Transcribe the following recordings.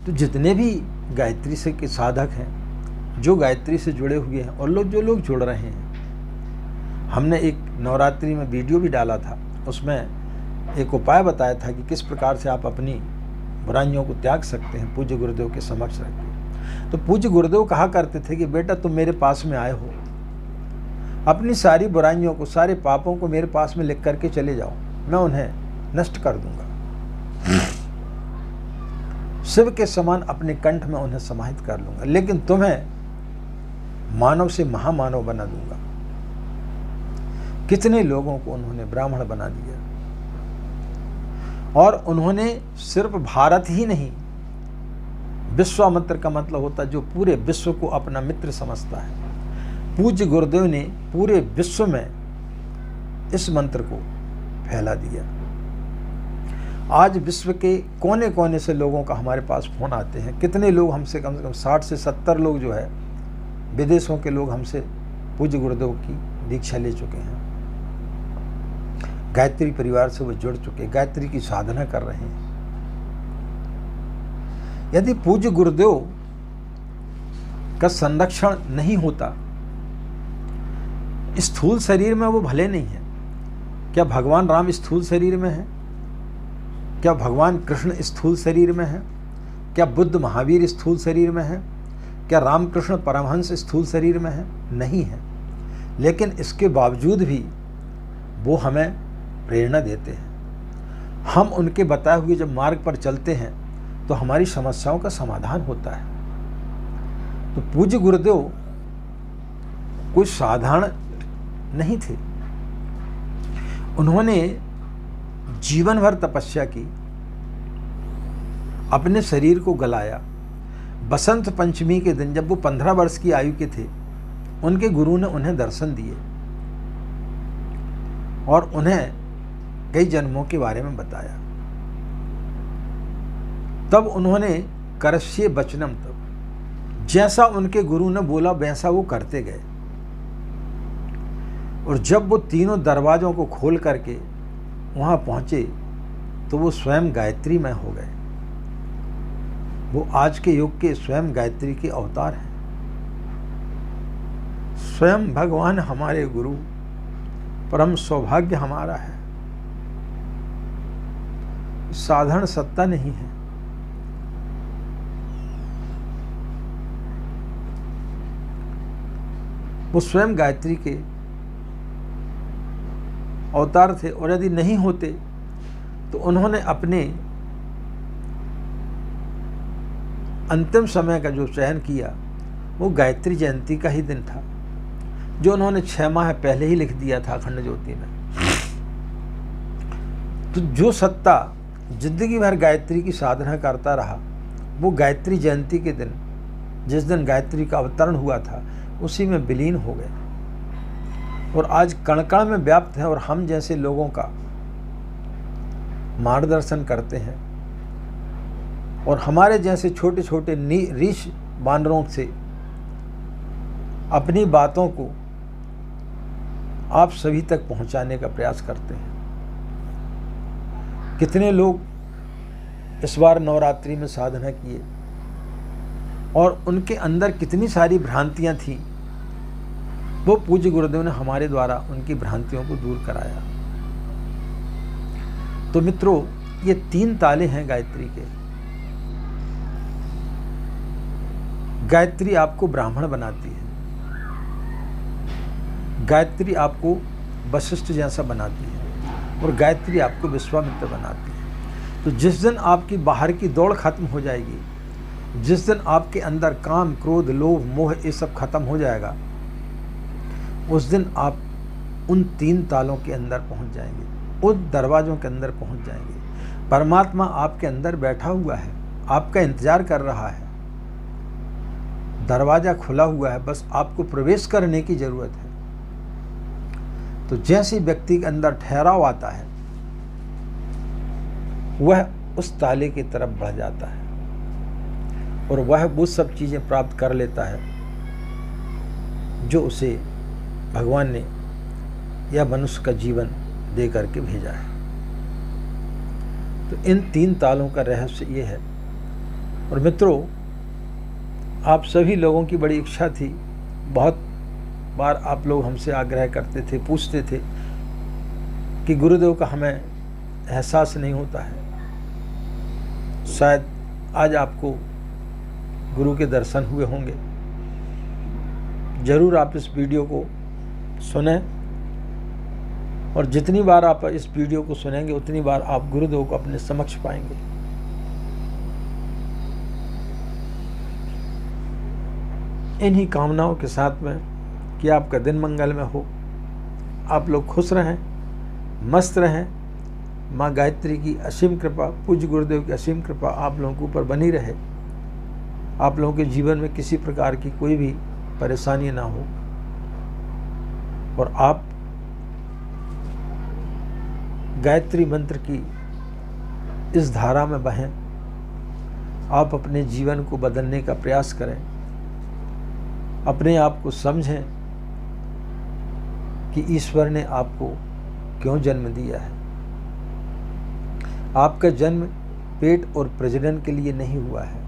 तो जितने भी गायत्री से के साधक हैं, जो गायत्री से जुड़े हुए हैं और जो लोग जुड़ रहे हैं, हमने एक नवरात्रि में वीडियो भी डाला था, उसमें एक उपाय बताया था कि किस प्रकार से आप अपनी बुराइयों को त्याग सकते हैं पूज्य गुरुदेव के समक्ष रख के। तो पूज्य गुरुदेव कहा करते थे कि बेटा तुम मेरे पास में आए हो, अपनी सारी बुराइयों को, सारे पापों को मेरे पास में लिख करके चले जाओ, मैं उन्हें नष्ट कर दूंगा। शिव के समान अपने कंठ में उन्हें समाहित कर लूंगा, लेकिन तुम्हें मानव से महामानव बना दूंगा। कितने लोगों को उन्होंने ब्राह्मण बना दिया, और उन्होंने सिर्फ भारत ही नहीं, विश्वामित्र का मतलब होता है जो पूरे विश्व को अपना मित्र समझता है। पूज्य गुरुदेव ने पूरे विश्व में इस मंत्र को फैला दिया। आज विश्व के कोने कोने से लोगों का हमारे पास फोन आते हैं। कितने लोग हमसे, कम से कम 60 से 70 लोग जो है विदेशों के लोग हमसे पूज्य गुरुदेव की दीक्षा ले चुके हैं, गायत्री परिवार से वो जुड़ चुके, गायत्री की साधना कर रहे हैं। यदि पूज्य गुरुदेव का संरक्षण नहीं होता, स्थूल शरीर में वो भले नहीं है, क्या भगवान राम स्थूल शरीर में है? क्या भगवान कृष्ण स्थूल शरीर में है? क्या बुद्ध महावीर स्थूल शरीर में है? क्या रामकृष्ण परमहंस स्थूल शरीर में है? नहीं है। लेकिन इसके बावजूद भी वो हमें प्रेरणा देते हैं। हम उनके बताए हुए जब मार्ग पर चलते हैं तो हमारी समस्याओं का समाधान होता है। तो पूज्य गुरुदेव कोई साधारण नहीं थे। उन्होंने जीवन भर तपस्या की, अपने शरीर को गलाया। बसंत पंचमी के दिन जब वो 15 वर्ष की आयु के थे, उनके गुरु ने उन्हें दर्शन दिए और उन्हें कई जन्मों के बारे में बताया। तब उन्होंने करस्ये वचनम, तब जैसा उनके गुरु ने बोला वैसा वो करते गए। और जब वो तीनों दरवाजों को खोल करके वहां पहुंचे तो वो स्वयं गायत्री में हो गए। वो आज के युग के स्वयं गायत्री के अवतार हैं। स्वयं भगवान हमारे गुरु, परम सौभाग्य हमारा है। साधारण सत्ता नहीं है। वो स्वयं गायत्री के अवतार थे, और यदि नहीं होते तो उन्होंने अपने अंतिम समय का जो चयन किया वो गायत्री जयंती का ही दिन था, जो उन्होंने 6 माह पहले ही लिख दिया था अखंड ज्योति में। तो जो सत्ता जिंदगी भर गायत्री की साधना करता रहा, वो गायत्री जयंती के दिन, जिस दिन गायत्री का अवतरण हुआ था, उसी में विलीन हो गए और आज कण कण में व्याप्त है। और हम जैसे लोगों का मार्गदर्शन करते हैं, और हमारे जैसे छोटे छोटे रीछ बानरों से अपनी बातों को आप सभी तक पहुंचाने का प्रयास करते हैं। कितने लोग इस बार नवरात्रि में साधना किए और उनके अंदर कितनी सारी भ्रांतियां थीं, वो पूज्य गुरुदेव ने हमारे द्वारा उनकी भ्रांतियों को दूर कराया। तो मित्रों, ये 3 ताले हैं गायत्री के। गायत्री आपको ब्राह्मण बनाती है, गायत्री आपको वशिष्ठ जैसा बनाती है, और गायत्री आपको विश्वामित्र बनाती है। तो जिस दिन आपकी बाहर की दौड़ खत्म हो जाएगी, जिस दिन आपके अंदर काम, क्रोध, लोभ, मोह ये सब खत्म हो जाएगा, उस दिन आप उन 3 तालों के अंदर पहुंच जाएंगे, उन दरवाजों के अंदर पहुंच जाएंगे। परमात्मा आपके अंदर बैठा हुआ है, आपका इंतजार कर रहा है। दरवाजा खुला हुआ है, बस आपको प्रवेश करने की जरूरत है। तो जैसे व्यक्ति के अंदर ठहराव आता है, वह उस ताले की तरफ बढ़ जाता है और वह वो सब चीजें प्राप्त कर लेता है जो उसे भगवान ने या मनुष्य का जीवन दे करके भेजा है। तो इन 3 तालों का रहस्य ये है और मित्रों, आप सभी लोगों की बड़ी इच्छा थी, बहुत बार आप लोग हमसे आग्रह करते थे, पूछते थे कि गुरुदेव का हमें एहसास नहीं होता है। शायद आज आपको गुरु के दर्शन हुए होंगे। ज़रूर आप इस वीडियो को सुनें, और जितनी बार आप इस वीडियो को सुनेंगे उतनी बार आप गुरुदेव को अपने समक्ष पाएंगे। इन्हीं कामनाओं के साथ में कि आपका दिन मंगलमय हो, आप लोग खुश रहें, मस्त रहें। माँ गायत्री की असीम कृपा, पूज्य गुरुदेव की असीम कृपा आप लोगों के ऊपर बनी रहे। आप लोगों के जीवन में किसी प्रकार की कोई भी परेशानी ना हो, और आप गायत्री मंत्र की इस धारा में बहें। आप अपने जीवन को बदलने का प्रयास करें, अपने आप को समझें कि ईश्वर ने आपको क्यों जन्म दिया है। आपका जन्म पेट और प्रजनन के लिए नहीं हुआ है।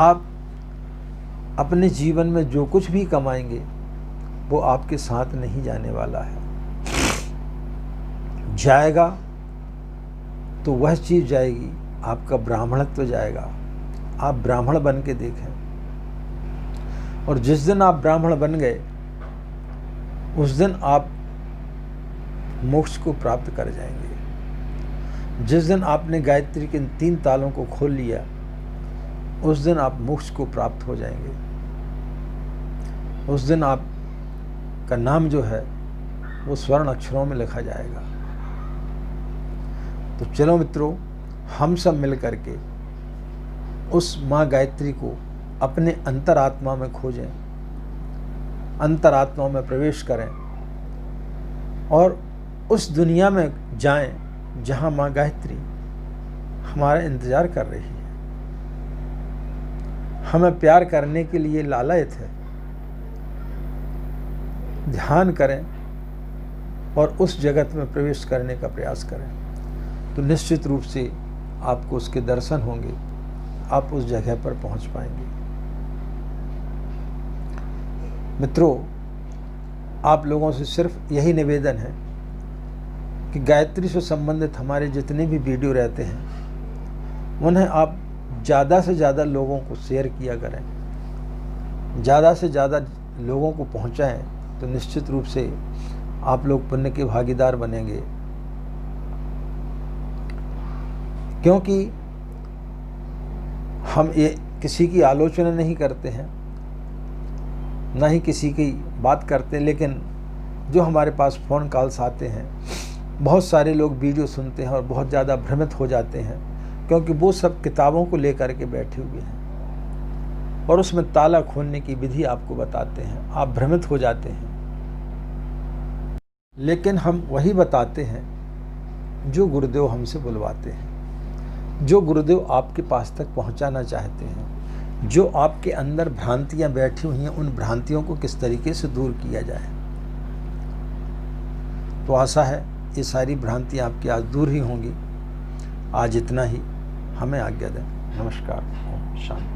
आप अपने जीवन में जो कुछ भी कमाएंगे वो आपके साथ नहीं जाने वाला है। जाएगा तो वह चीज़ जाएगी, आपका ब्राह्मणत्व जाएगा। आप ब्राह्मण बन के देखें, और जिस दिन आप ब्राह्मण बन गए उस दिन आप मोक्ष को प्राप्त कर जाएंगे। जिस दिन आपने गायत्री के 3 तालों को खोल लिया उस दिन आप मोक्ष को प्राप्त हो जाएंगे। उस दिन आप का नाम जो है वो स्वर्ण अक्षरों में लिखा जाएगा। तो चलो मित्रों, हम सब मिल करके उस माँ गायत्री को अपने अंतरात्मा में खोजें, अंतरात्मा में प्रवेश करें, और उस दुनिया में जाएं जहां माँ गायत्री हमारा इंतजार कर रही है, हमें प्यार करने के लिए लालायित है। ध्यान करें और उस जगत में प्रवेश करने का प्रयास करें, तो निश्चित रूप से आपको उसके दर्शन होंगे, आप उस जगह पर पहुंच पाएंगे। मित्रों, आप लोगों से सिर्फ यही निवेदन है कि गायत्री से संबंधित हमारे जितने भी वीडियो रहते हैं उन्हें आप ज़्यादा से ज़्यादा लोगों को शेयर किया करें, ज़्यादा से ज़्यादा लोगों को पहुंचाएं, तो निश्चित रूप से आप लोग पुण्य के भागीदार बनेंगे। क्योंकि हम ये किसी की आलोचना नहीं करते हैं, ना ही किसी की बात करते, लेकिन जो हमारे पास फ़ोन कॉल्स आते हैं, बहुत सारे लोग वीडियो सुनते हैं और बहुत ज़्यादा भ्रमित हो जाते हैं, क्योंकि वो सब किताबों को लेकर के बैठे हुए हैं और उसमें ताला खोलने की विधि आपको बताते हैं, आप भ्रमित हो जाते हैं। लेकिन हम वही बताते हैं जो गुरुदेव हमसे बुलवाते हैं, जो गुरुदेव आपके पास तक पहुंचाना चाहते हैं, जो आपके अंदर भ्रांतियां बैठी हुई हैं, उन भ्रांतियों को किस तरीके से दूर किया जाए। तो आशा है ये सारी भ्रांतियां आपकी आज दूर ही होंगी। आज इतना ही, हमें आज्ञा दें। नमस्कार, ओम शांति।